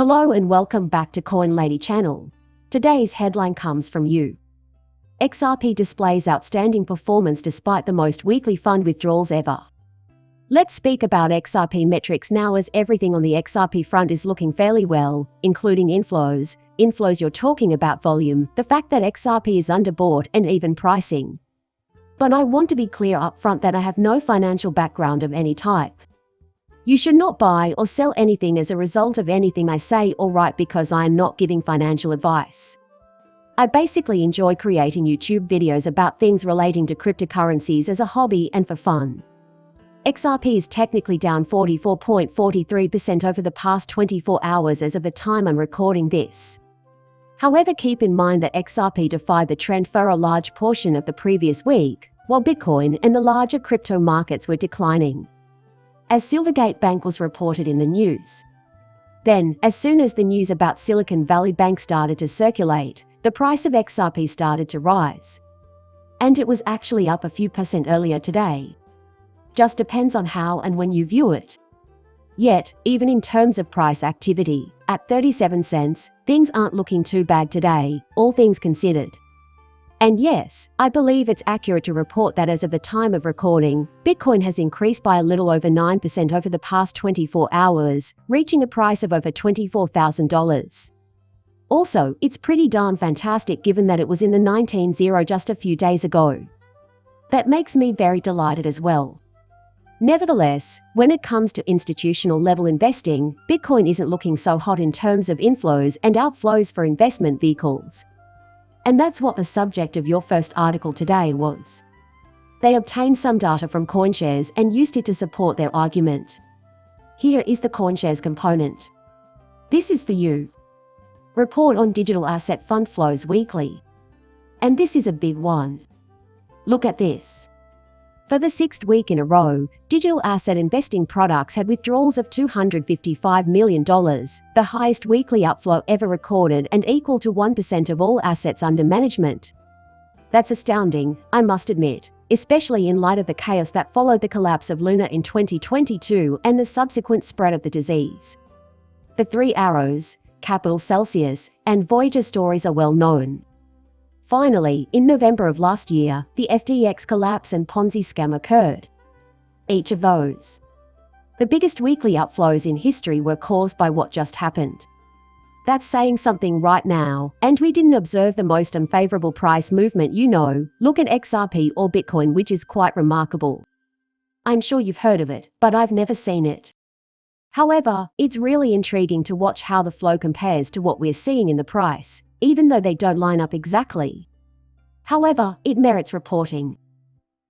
Hello and welcome back to Coin Lady channel. Today's headline comes from you. XRP displays outstanding performance despite the most weekly fund withdrawals ever. Let's speak about XRP metrics now, as everything on the XRP front is looking fairly well, including inflows. Inflows, you're talking about volume, the fact that XRP is underbought, and even pricing. But I want to be clear up front that I have no financial background of any type. You should not buy or sell anything as a result of anything I say or write, because I am not giving financial advice. I basically enjoy creating YouTube videos about things relating to cryptocurrencies as a hobby and for fun. XRP is technically down 44.43% over the past 24 hours as of the time I'm recording this. However, keep in mind that XRP defied the trend for a large portion of the previous week, while Bitcoin and the larger crypto markets were declining, as Silvergate Bank was reported in the news. Then, as soon as the news about Silicon Valley Bank started to circulate, the price of XRP started to rise. And it was actually up a few percent earlier today. Just depends on how and when you view it. Yet, even in terms of price activity, at 37 cents, things aren't looking too bad today, all things considered. And yes, I believe it's accurate to report that as of the time of recording, Bitcoin has increased by a little over 9% over the past 24 hours, reaching a price of over $24,000. Also, it's pretty darn fantastic given that it was in the 19-0 just a few days ago. That makes me very delighted as well. Nevertheless, when it comes to institutional level investing, Bitcoin isn't looking so hot in terms of inflows and outflows for investment vehicles. And that's what the subject of your first article today was. They obtained some data from CoinShares and used it to support their argument. Here is the CoinShares component. This is for you. Report on digital asset fund flows weekly. And this is a big one. Look at this. For the 6th week in a row, digital asset investing products had withdrawals of $255 million, the highest weekly outflow ever recorded and equal to 1% of all assets under management. That's astounding, I must admit, especially in light of the chaos that followed the collapse of Luna in 2022 and the subsequent spread of the disease. The three arrows, Capital Celsius, and Voyager stories are well known. Finally, in November of last year, the FTX collapse and Ponzi scam occurred. Each of those, the biggest weekly outflows in history, were caused by what just happened. That's saying something right now, and we didn't observe the most unfavorable price movement. Look at XRP or Bitcoin, which is quite remarkable. I'm sure you've heard of it, but I've never seen it. However, it's really intriguing to watch how the flow compares to what we're seeing in the price, even though they don't line up exactly. However, it merits reporting.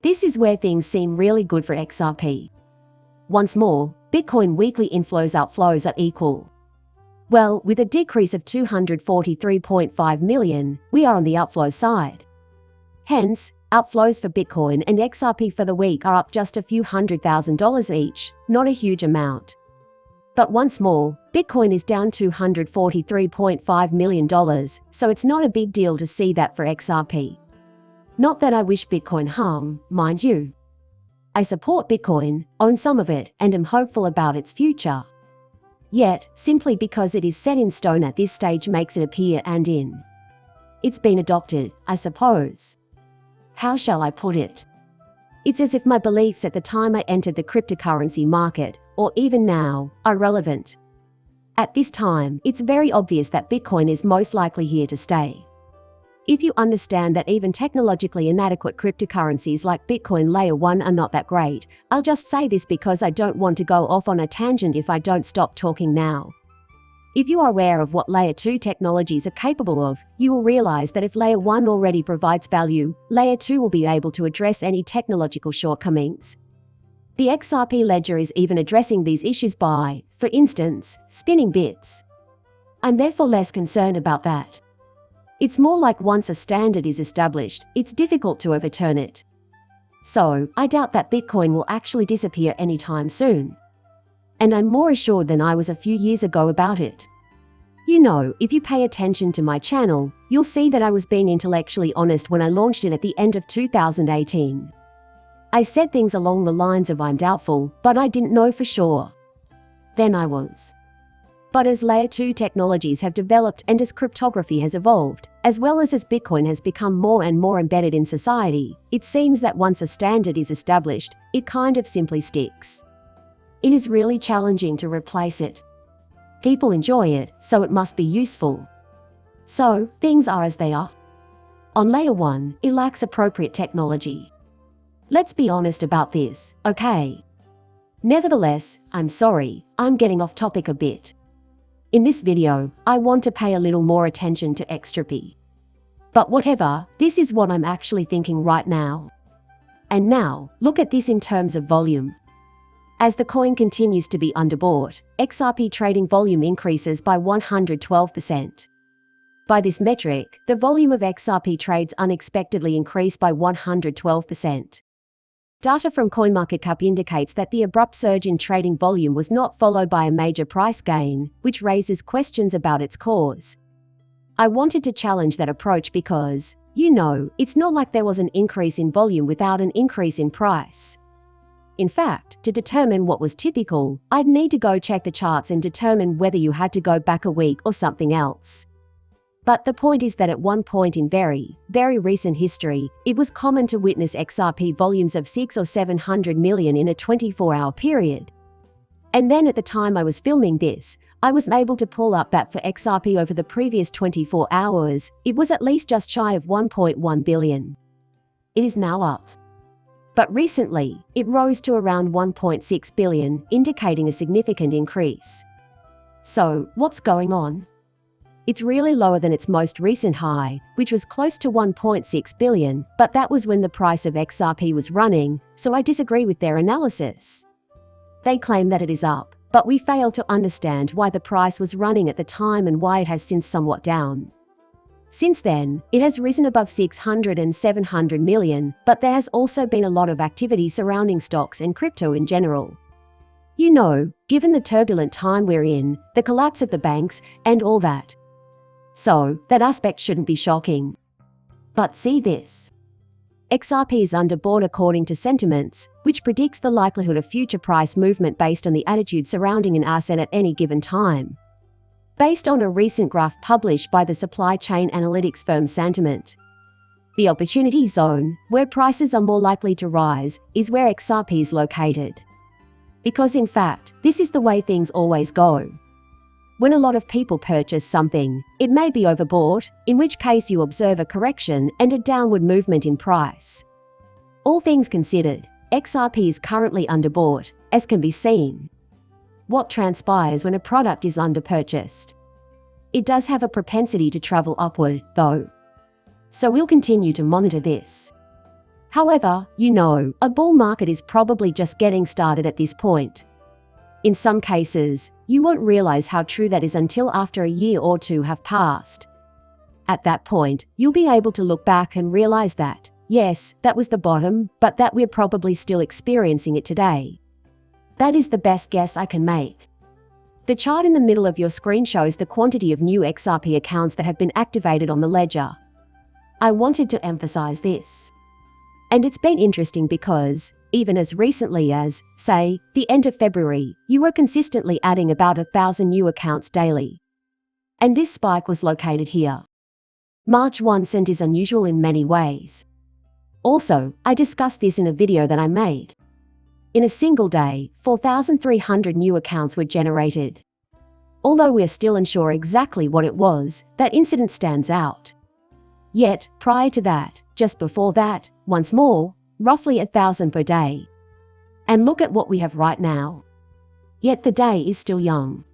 This is where things seem really good for XRP. Once more, Bitcoin weekly inflows-outflows are equal. Well, with a decrease of 243.5 million, we are on the outflow side. Hence, outflows for Bitcoin and XRP for the week are up just a few $100,000 each, not a huge amount. But once more, Bitcoin is down $243.5 million, so it's not a big deal to see that for XRP. Not that I wish Bitcoin harm, mind you. I support Bitcoin, own some of it, and am hopeful about its future. Yet, simply because it is set in stone at this stage makes it appear it's been adopted, I suppose. How shall I put it? It's as if my beliefs at the time I entered the cryptocurrency market, or even now, are relevant. At this time, it's very obvious that Bitcoin is most likely here to stay. If you understand that even technologically inadequate cryptocurrencies like Bitcoin Layer 1 are not that great, I'll just say this because I don't want to go off on a tangent if I don't stop talking now. If you are aware of what Layer 2 technologies are capable of, you will realize that if Layer 1 already provides value, Layer 2 will be able to address any technological shortcomings. The XRP ledger is even addressing these issues by, for instance, spinning bits. I'm therefore less concerned about that. It's more like once a standard is established, it's difficult to overturn it. So, I doubt that Bitcoin will actually disappear anytime soon. And I'm more assured than I was a few years ago about it. If you pay attention to my channel, you'll see that I was being intellectually honest when I launched it at the end of 2018. I said things along the lines of I'm doubtful, but I didn't know for sure. Then I was. But as Layer 2 technologies have developed and as cryptography has evolved, as well as Bitcoin has become more and more embedded in society, it seems that once a standard is established, it kind of simply sticks. It is really challenging to replace it. People enjoy it, so it must be useful. So, things are as they are. On Layer 1, it lacks appropriate technology. Let's be honest about this, okay? Nevertheless, I'm sorry, I'm getting off topic a bit. In this video, I want to pay a little more attention to XRP. But whatever, this is what I'm actually thinking right now. And now, look at this in terms of volume. As the coin continues to be underbought, XRP trading volume increases by 112%. By this metric, the volume of XRP trades unexpectedly increased by 112%. Data from CoinMarketCap indicates that the abrupt surge in trading volume was not followed by a major price gain, which raises questions about its cause. I wanted to challenge that approach because, it's not like there was an increase in volume without an increase in price. In fact, to determine what was typical, I'd need to go check the charts and determine whether you had to go back a week or something else. But the point is that at one point in very, very recent history, it was common to witness XRP volumes of 600 or 700 million in a 24-hour period. And then at the time I was filming this, I was able to pull up that for XRP over the previous 24 hours, it was at least just shy of 1.1 billion. It is now up. But recently, it rose to around 1.6 billion, indicating a significant increase. So, what's going on? It's really lower than its most recent high, which was close to 1.6 billion, but that was when the price of XRP was running, so I disagree with their analysis. They claim that it is up, but we fail to understand why the price was running at the time and why it has since somewhat down. Since then, it has risen above 600 and 700 million, but there has also been a lot of activity surrounding stocks and crypto in general. Given the turbulent time we're in, the collapse of the banks, and all that. So, that aspect shouldn't be shocking. But see this. XRP is underbought according to sentiments, which predicts the likelihood of future price movement based on the attitude surrounding an asset at any given time. Based on a recent graph published by the supply chain analytics firm Sentiment. The opportunity zone, where prices are more likely to rise, is where XRP is located. Because in fact, this is the way things always go. When a lot of people purchase something, it may be overbought, in which case you observe a correction and a downward movement in price. All things considered, XRP is currently underbought, as can be seen. What transpires when a product is underpurchased? It does have a propensity to travel upward, though. So we'll continue to monitor this. However, a bull market is probably just getting started at this point. In some cases, you won't realize how true that is until after a year or two have passed. At that point, you'll be able to look back and realize that, yes, that was the bottom, but that we're probably still experiencing it today. That is the best guess I can make. The chart in the middle of your screen shows the quantity of new XRP accounts that have been activated on the ledger. I wanted to emphasize this. And it's been interesting because, even as recently as, say, the end of February, you were consistently adding about 1,000 new accounts daily. And this spike was located here. March 1 cent is unusual in many ways. Also, I discussed this in a video that I made. In a single day, 4,300 new accounts were generated. Although we're still unsure exactly what it was, that incident stands out. Yet, prior to that, just before that, once more, roughly 1,000 per day. And look at what we have right now. Yet the day is still young.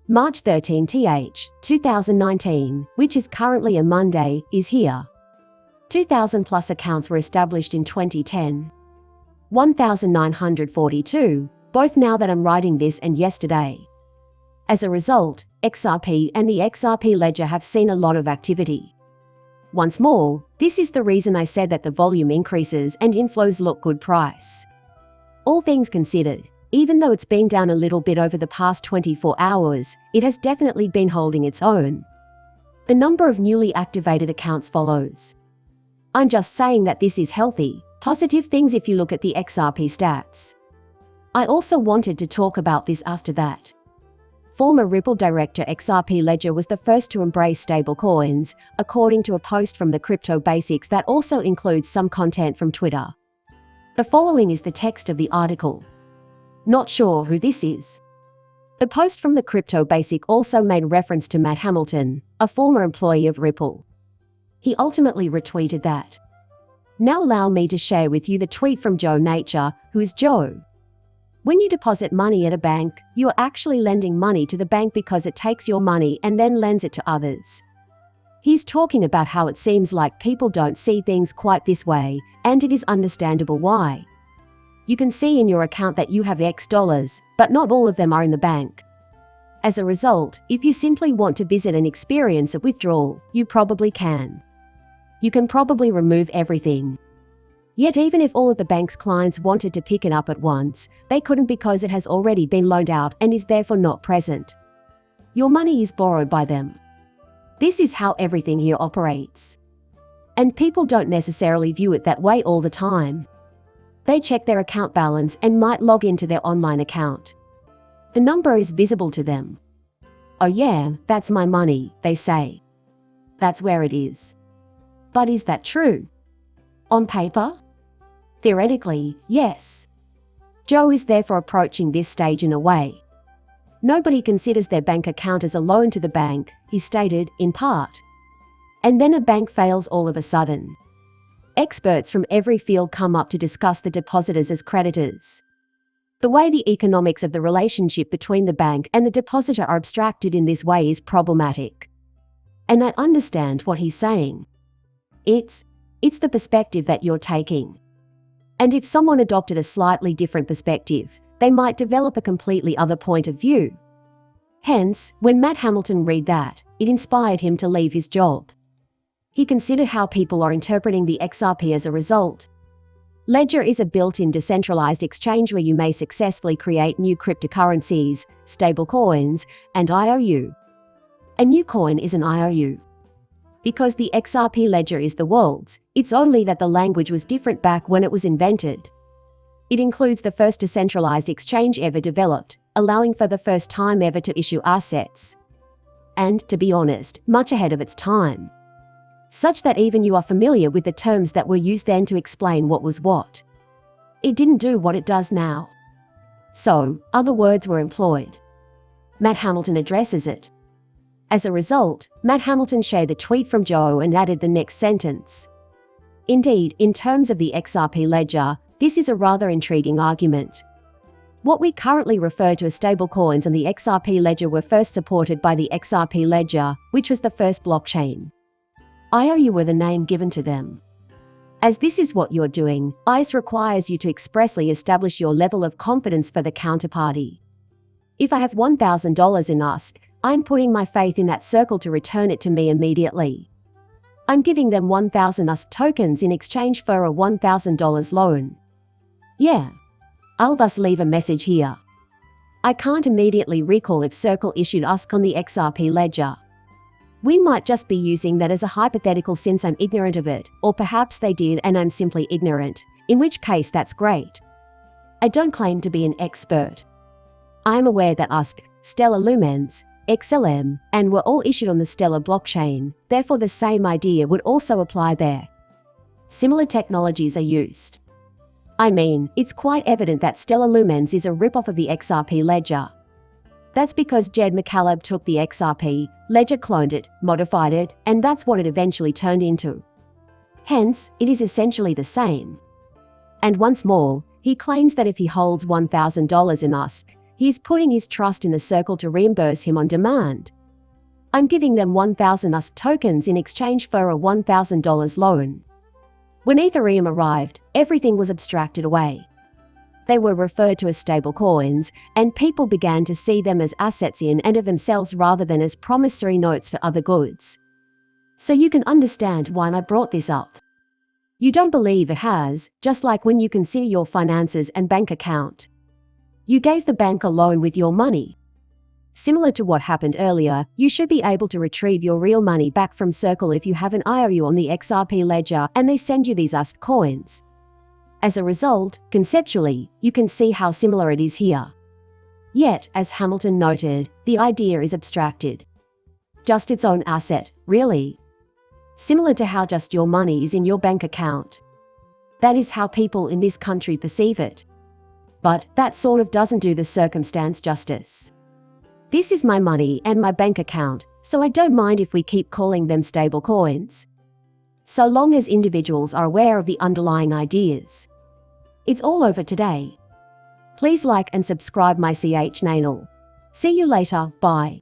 March 13 2019, which is currently a Monday, is here. 2,000 plus accounts were established in 2010. 1,942, both now that I'm writing this and yesterday. As a result, XRP and the XRP ledger have seen a lot of activity. Once more, this is the reason I said that the volume increases and inflows look good price. All things considered, even though it's been down a little bit over the past 24 hours, it has definitely been holding its own. The number of newly activated accounts follows. I'm just saying that this is healthy, positive things if you look at the XRP stats. I also wanted to talk about this after that. Former Ripple director XRP Ledger was the first to embrace stablecoins, according to a post from the Crypto Basics that also includes some content from Twitter. The following is the text of the article. Not sure who this is. The post from the Crypto Basic also made reference to Matt Hamilton, a former employee of Ripple. He ultimately retweeted that. Now allow me to share with you the tweet from Joe Nature, who is Joe. When you deposit money at a bank, you are actually lending money to the bank because it takes your money and then lends it to others. He's talking about how it seems like people don't see things quite this way, and it is understandable why. You can see in your account that you have X dollars, but not all of them are in the bank. As a result, if you simply want to visit and experience a withdrawal, you probably can. You can probably remove everything. Yet even if all of the bank's clients wanted to pick it up at once, they couldn't because it has already been loaned out and is therefore not present. Your money is borrowed by them. This is how everything here operates. And people don't necessarily view it that way all the time. They check their account balance and might log into their online account. The number is visible to them. Oh yeah, that's my money, they say. That's where it is. But is that true? On paper? Theoretically, yes. Joe is therefore approaching this stage in a way. Nobody considers their bank account as a loan to the bank, he stated, in part. And then a bank fails all of a sudden. Experts from every field come up to discuss the depositors as creditors. The way the economics of the relationship between the bank and the depositor are abstracted in this way is problematic. And I understand what he's saying. It's the perspective that you're taking. And if someone adopted a slightly different perspective, they might develop a completely other point of view. Hence, when Matt Hamilton read that, it inspired him to leave his job. He considered how people are interpreting the XRP as a result. Ledger is a built-in decentralized exchange where you may successfully create new cryptocurrencies, stablecoins, and IOU. A new coin is an IOU. Because the XRP ledger is the world's, it's only that the language was different back when it was invented. It includes the first decentralized exchange ever developed, allowing for the first time ever to issue assets. And, to be honest, much ahead of its time. Such that even you are familiar with the terms that were used then to explain what was what. It didn't do what it does now. So, other words were employed. Matt Hamilton addresses it. As a result, Matt Hamilton shared the tweet from Joe and added the next sentence. Indeed, in terms of the XRP ledger, this is a rather intriguing argument. What we currently refer to as stablecoins on the XRP ledger were first supported by the XRP ledger, which was the first blockchain. IOU were the name given to them. As this is what you're doing, ICE requires you to expressly establish your level of confidence for the counterparty. If I have $1,000 in USD, I'm putting my faith in that circle to return it to me immediately. I'm giving them 1,000 USD tokens in exchange for a $1,000 loan. Yeah. I'll thus leave a message here. I can't immediately recall if Circle issued USD on the XRP ledger. We might just be using that as a hypothetical since I'm ignorant of it, or perhaps they did and I'm simply ignorant, in which case that's great. I don't claim to be an expert. I am aware that USD, Stellar Lumens, XLM, and were all issued on the Stellar blockchain, therefore the same idea would also apply there. Similar technologies are used. I mean, it's quite evident that Stellar Lumens is a ripoff of the XRP ledger. That's because Jed McCaleb took the XRP ledger, cloned it, modified it, and that's what it eventually turned into. Hence, it is essentially the same. And once more, he claims that if he holds $1,000 in USD, he's putting his trust in the Circle to reimburse him on demand. I'm giving them 1,000 USD tokens in exchange for a $1,000 loan. When Ethereum arrived, everything was abstracted away. They were referred to as stablecoins, and people began to see them as assets in and of themselves rather than as promissory notes for other goods. So you can understand why I brought this up. You don't believe it has, just like when you consider your finances and bank account. You gave the bank a loan with your money. Similar to what happened earlier, you should be able to retrieve your real money back from Circle if you have an IOU on the XRP ledger and they send you these USD coins. As a result, conceptually, you can see how similar it is here. Yet, as Hamilton noted, the idea is abstracted. Just its own asset, really. Similar to how just your money is in your bank account. That is how people in this country perceive it. But that sort of doesn't do the circumstance justice. This is my money and my bank account, so I don't mind if we keep calling them stable coins. So long as individuals are aware of the underlying ideas. It's all over today. Please like and subscribe my channel. See you later, bye.